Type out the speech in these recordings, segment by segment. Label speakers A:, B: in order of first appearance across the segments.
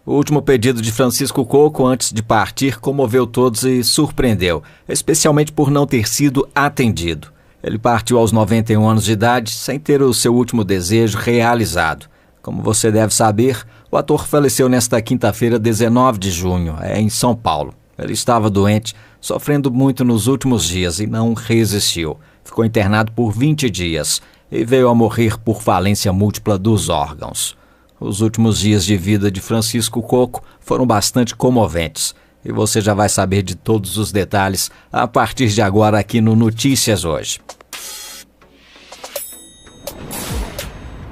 A: O último pedido de Francisco Coco antes de partir comoveu todos e surpreendeu, especialmente por não ter sido atendido. Ele partiu aos 91 anos de idade sem ter o seu último desejo realizado. Como você deve saber, o ator faleceu nesta quinta-feira, 19 de junho, em São Paulo. Ele estava doente, sofrendo muito nos últimos dias e não resistiu. Ficou internado por 20 dias e veio a morrer por falência múltipla dos órgãos. Os últimos dias de vida de Francisco Coco foram bastante comoventes e você já vai saber de todos os detalhes a partir de agora aqui no Notícias Hoje.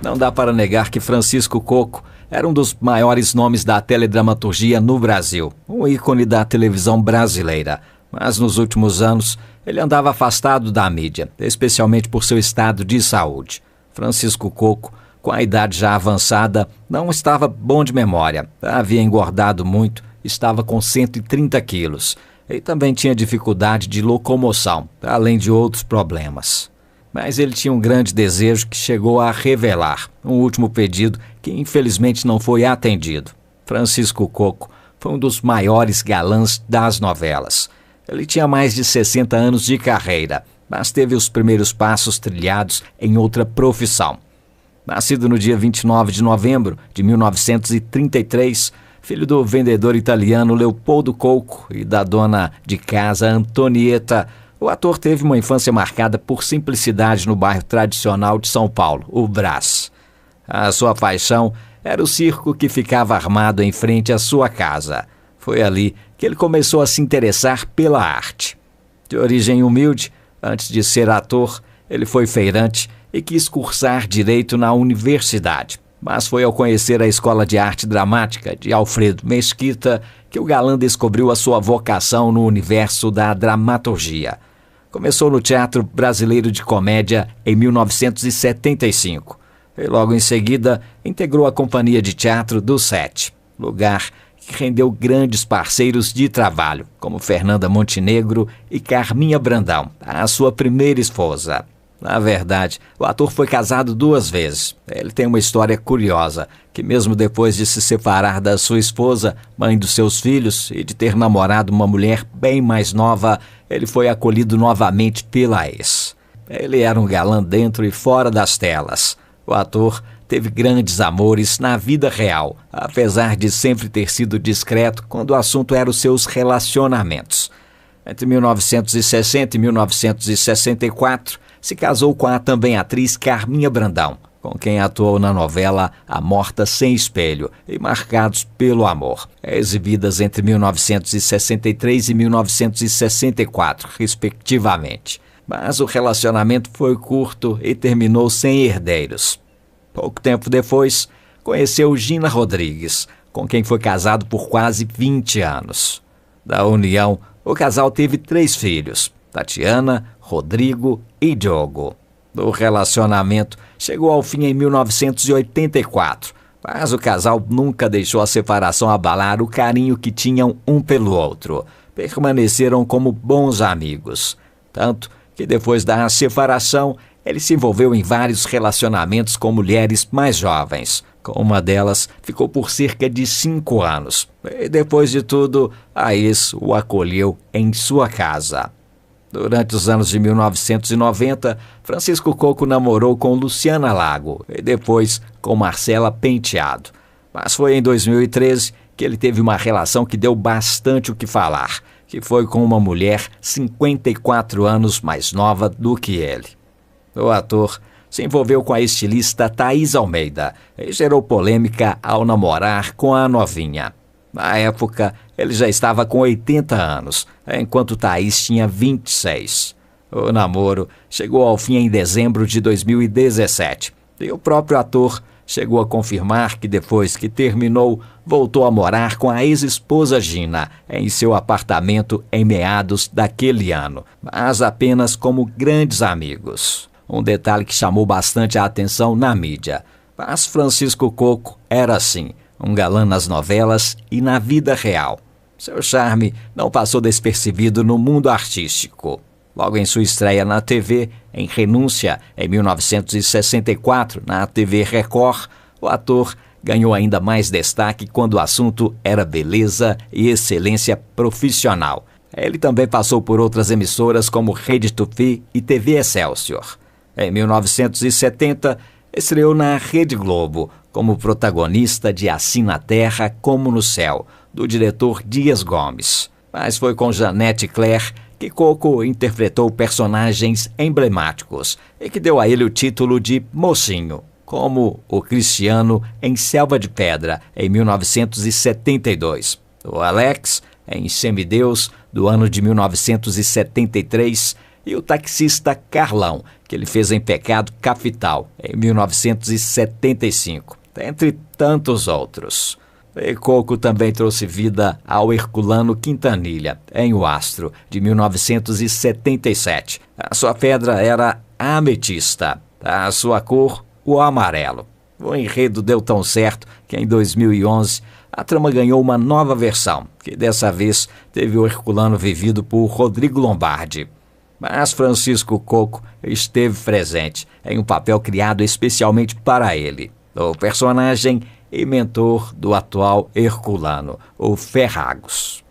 A: Não dá para negar que Francisco Coco era um dos maiores nomes da teledramaturgia no Brasil, um ícone da televisão brasileira. Mas nos últimos anos, ele andava afastado da mídia, especialmente por seu estado de saúde. Francisco Coco, com a idade já avançada, não estava bom de memória, havia engordado muito, estava com 130 quilos e também tinha dificuldade de locomoção, além de outros problemas. Mas ele tinha um grande desejo que chegou a revelar, um último pedido que infelizmente não foi atendido. Francisco Coco foi um dos maiores galãs das novelas. Ele tinha mais de 60 anos de carreira, mas teve os primeiros passos trilhados em outra profissão. Nascido no dia 29 de novembro de 1933, filho do vendedor italiano Leopoldo Coco e da dona de casa Antonieta, o ator teve uma infância marcada por simplicidade no bairro tradicional de São Paulo, o Brás. A sua paixão era o circo que ficava armado em frente à sua casa. Foi ali que ele começou a se interessar pela arte. De origem humilde, antes de ser ator, ele foi feirante e quis cursar Direito na universidade. Mas foi ao conhecer a Escola de Arte Dramática de Alfredo Mesquita que o galã descobriu a sua vocação no universo da dramaturgia. Começou no Teatro Brasileiro de Comédia em 1975 e logo em seguida integrou a Companhia de Teatro do Sete, lugar que rendeu grandes parceiros de trabalho, como Fernanda Montenegro e Carminha Brandão, a sua primeira esposa. Na verdade, o ator foi casado 2 vezes. Ele tem uma história curiosa, que mesmo depois de se separar da sua esposa, mãe dos seus filhos, e de ter namorado uma mulher bem mais nova, ele foi acolhido novamente pela ex. Ele era um galã dentro e fora das telas. O ator teve grandes amores na vida real, apesar de sempre ter sido discreto quando o assunto era os seus relacionamentos. Entre 1960 e 1964, se casou com a também atriz Carminha Brandão, com quem atuou na novela A Morta Sem Espelho e Marcados pelo Amor, exibidas entre 1963 e 1964, respectivamente. Mas o relacionamento foi curto e terminou sem herdeiros. Pouco tempo depois, conheceu Gina Rodrigues, com quem foi casado por quase 20 anos. Da união, o casal teve 3 filhos, Tatiana, Rodrigo e Diogo. O relacionamento chegou ao fim em 1984, mas o casal nunca deixou a separação abalar o carinho que tinham um pelo outro. Permaneceram como bons amigos. Tanto que depois da separação, ele se envolveu em vários relacionamentos com mulheres mais jovens. Com uma delas, ficou por cerca de 5 anos. E depois de tudo, a ex o acolheu em sua casa. Durante os anos de 1990, Francisco Coco namorou com Luciana Lago e depois com Marcela Penteado. Mas foi em 2013 que ele teve uma relação que deu bastante o que falar, que foi com uma mulher 54 anos mais nova do que ele. O ator se envolveu com a estilista Thaís Almeida e gerou polêmica ao namorar com a novinha. Na época, ele já estava com 80 anos, enquanto Thaís tinha 26. O namoro chegou ao fim em dezembro de 2017 e o próprio ator chegou a confirmar que depois que terminou, voltou a morar com a ex-esposa Gina em seu apartamento em meados daquele ano, mas apenas como grandes amigos. Um detalhe que chamou bastante a atenção na mídia. Mas Francisco Coco era assim, um galã nas novelas e na vida real. Seu charme não passou despercebido no mundo artístico. Logo em sua estreia na TV, em Renúncia, em 1964, na TV Record, o ator ganhou ainda mais destaque quando o assunto era beleza e excelência profissional. Ele também passou por outras emissoras como Rede Tupi e TV Excelsior. Em 1970, estreou na Rede Globo como protagonista de Assim na Terra como no Céu, do diretor Dias Gomes. Mas foi com Janete Claire que Coco interpretou personagens emblemáticos e que deu a ele o título de Mocinho, como o Cristiano em Selva de Pedra, em 1972, o Alex em Semideus, do ano de 1973, e o taxista Carlão, que ele fez em Pecado Capital, em 1975, entre tantos outros. E Coco também trouxe vida ao Herculano Quintanilha, em O Astro, de 1977. A sua pedra era a ametista, a sua cor, o amarelo. O enredo deu tão certo que em 2011 a trama ganhou uma nova versão, que dessa vez teve o Herculano vivido por Rodrigo Lombardi. Mas Francisco Coco esteve presente em um papel criado especialmente para ele, o personagem e mentor do atual Herculano, o Ferragos.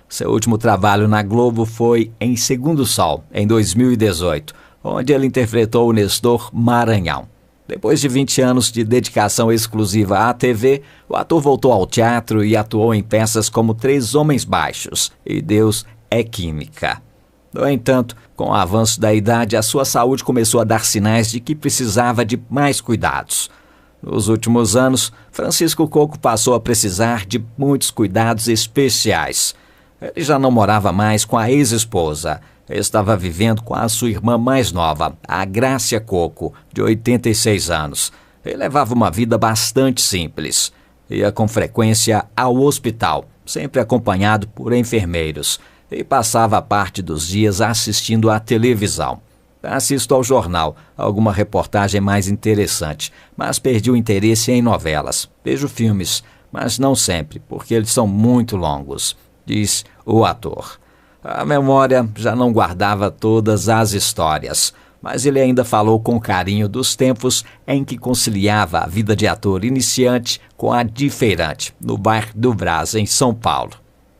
A: Seu último trabalho na Globo foi em Segundo Sol, em 2018, onde ele interpretou o Nestor Maranhão. Depois de 20 anos de dedicação exclusiva à TV, o ator voltou ao teatro e atuou em peças como Três Homens Baixos e Deus é Química. No entanto, com o avanço da idade, a sua saúde começou a dar sinais de que precisava de mais cuidados. Nos últimos anos, Francisco Coco passou a precisar de muitos cuidados especiais. Ele já não morava mais com a ex-esposa. Estava vivendo com a sua irmã mais nova, a Grácia Coco, de 86 anos. Ele levava uma vida bastante simples. Ia com frequência ao hospital, sempre acompanhado por enfermeiros, e passava parte dos dias assistindo à televisão. Assisto ao jornal, alguma reportagem mais interessante, mas perdi o interesse em novelas. Vejo filmes, mas não sempre, porque eles são muito longos, diz o ator. A memória já não guardava todas as histórias, mas ele ainda falou com carinho dos tempos em que conciliava a vida de ator iniciante com a de feirante, no bairro do Brás, em São Paulo.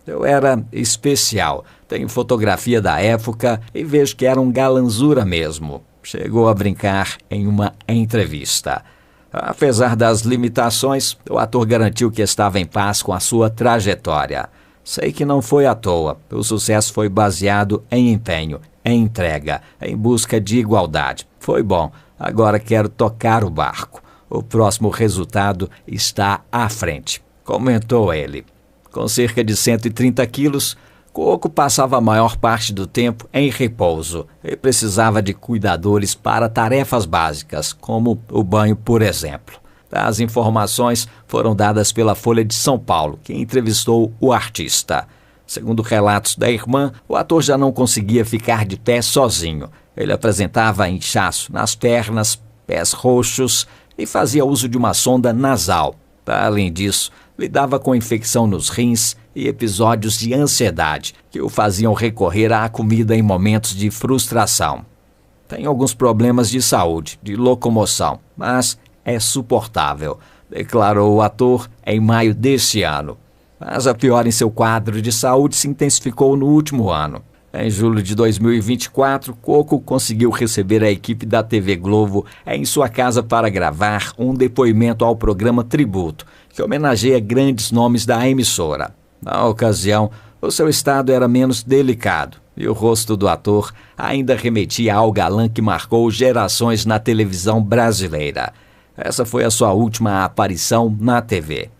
A: Eu era especial, tenho fotografia da época e vejo que era um galanzura mesmo. Chegou a brincar em uma entrevista. Apesar das limitações, o ator garantiu que estava em paz com a sua trajetória. Sei que não foi à toa. O sucesso foi baseado em empenho, em entrega, em busca de igualdade. Foi bom. Agora quero tocar o barco. O próximo resultado está à frente, comentou ele. Com cerca de 130 quilos, Coco passava a maior parte do tempo em repouso e precisava de cuidadores para tarefas básicas, como o banho, por exemplo. As informações foram dadas pela Folha de São Paulo, que entrevistou o artista. Segundo relatos da irmã, o ator já não conseguia ficar de pé sozinho. Ele apresentava inchaço nas pernas, pés roxos e fazia uso de uma sonda nasal. Além disso, lidava com infecção nos rins e episódios de ansiedade que o faziam recorrer à comida em momentos de frustração. Tem alguns problemas de saúde, de locomoção, mas é suportável, declarou o ator em maio deste ano. Mas a piora em seu quadro de saúde se intensificou no último ano. Em julho de 2024, Coco conseguiu receber a equipe da TV Globo em sua casa para gravar um depoimento ao programa Tributo, que homenageia grandes nomes da emissora. Na ocasião, o seu estado era menos delicado e o rosto do ator ainda remetia ao galã que marcou gerações na televisão brasileira. Essa foi a sua última aparição na TV.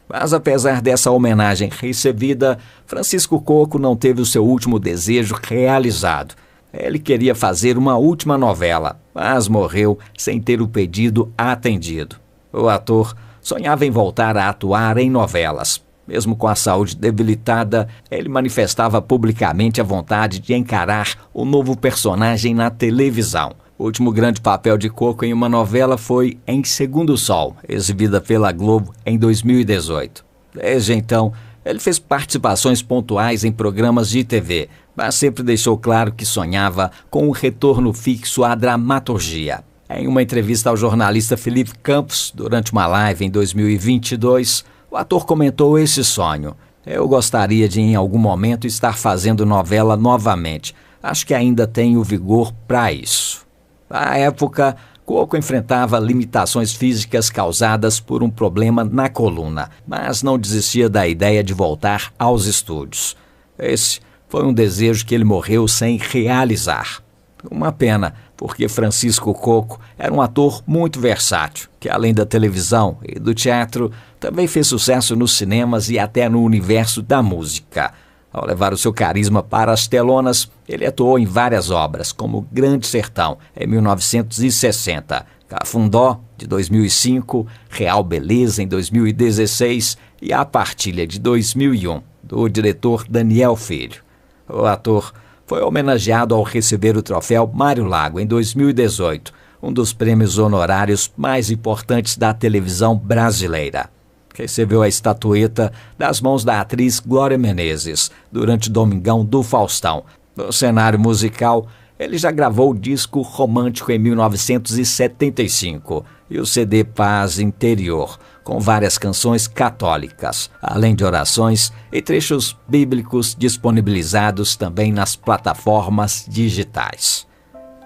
A: Mas apesar dessa homenagem recebida, Francisco Coco não teve o seu último desejo realizado. Ele queria fazer uma última novela, mas morreu sem ter o pedido atendido. O ator sonhava em voltar a atuar em novelas. Mesmo com a saúde debilitada, ele manifestava publicamente a vontade de encarar o novo personagem na televisão. O último grande papel de Coco em uma novela foi em Segundo Sol, exibida pela Globo em 2018. Desde então, ele fez participações pontuais em programas de TV, mas sempre deixou claro que sonhava com um retorno fixo à dramaturgia. Em uma entrevista ao jornalista Felipe Campos, durante uma live em 2022, o ator comentou esse sonho. Eu gostaria de, em algum momento, estar fazendo novela novamente. Acho que ainda tenho vigor para isso. À época, Coco enfrentava limitações físicas causadas por um problema na coluna, mas não desistia da ideia de voltar aos estúdios. Esse foi um desejo que ele morreu sem realizar. Uma pena, porque Francisco Coco era um ator muito versátil, que além da televisão e do teatro, também fez sucesso nos cinemas e até no universo da música. Ao levar o seu carisma para as telonas, ele atuou em várias obras, como Grande Sertão, em 1960, Cafundó, de 2005, Real Beleza, em 2016 e A Partilha, de 2001, do diretor Daniel Filho. O ator foi homenageado ao receber o troféu Mário Lago em 2018, um dos prêmios honorários mais importantes da televisão brasileira. Recebeu a estatueta das mãos da atriz Glória Menezes durante o Domingão do Faustão. No cenário musical, ele já gravou o disco Romântico em 1975 e o CD Paz Interior, com várias canções católicas, além de orações e trechos bíblicos disponibilizados também nas plataformas digitais.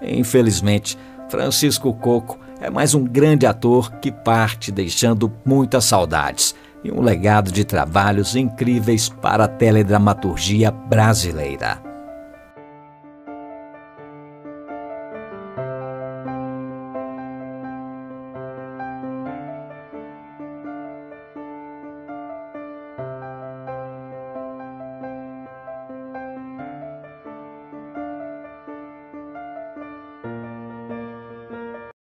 A: Infelizmente, Francisco Coco é mais um grande ator que parte deixando muitas saudades e um legado de trabalhos incríveis para a teledramaturgia brasileira.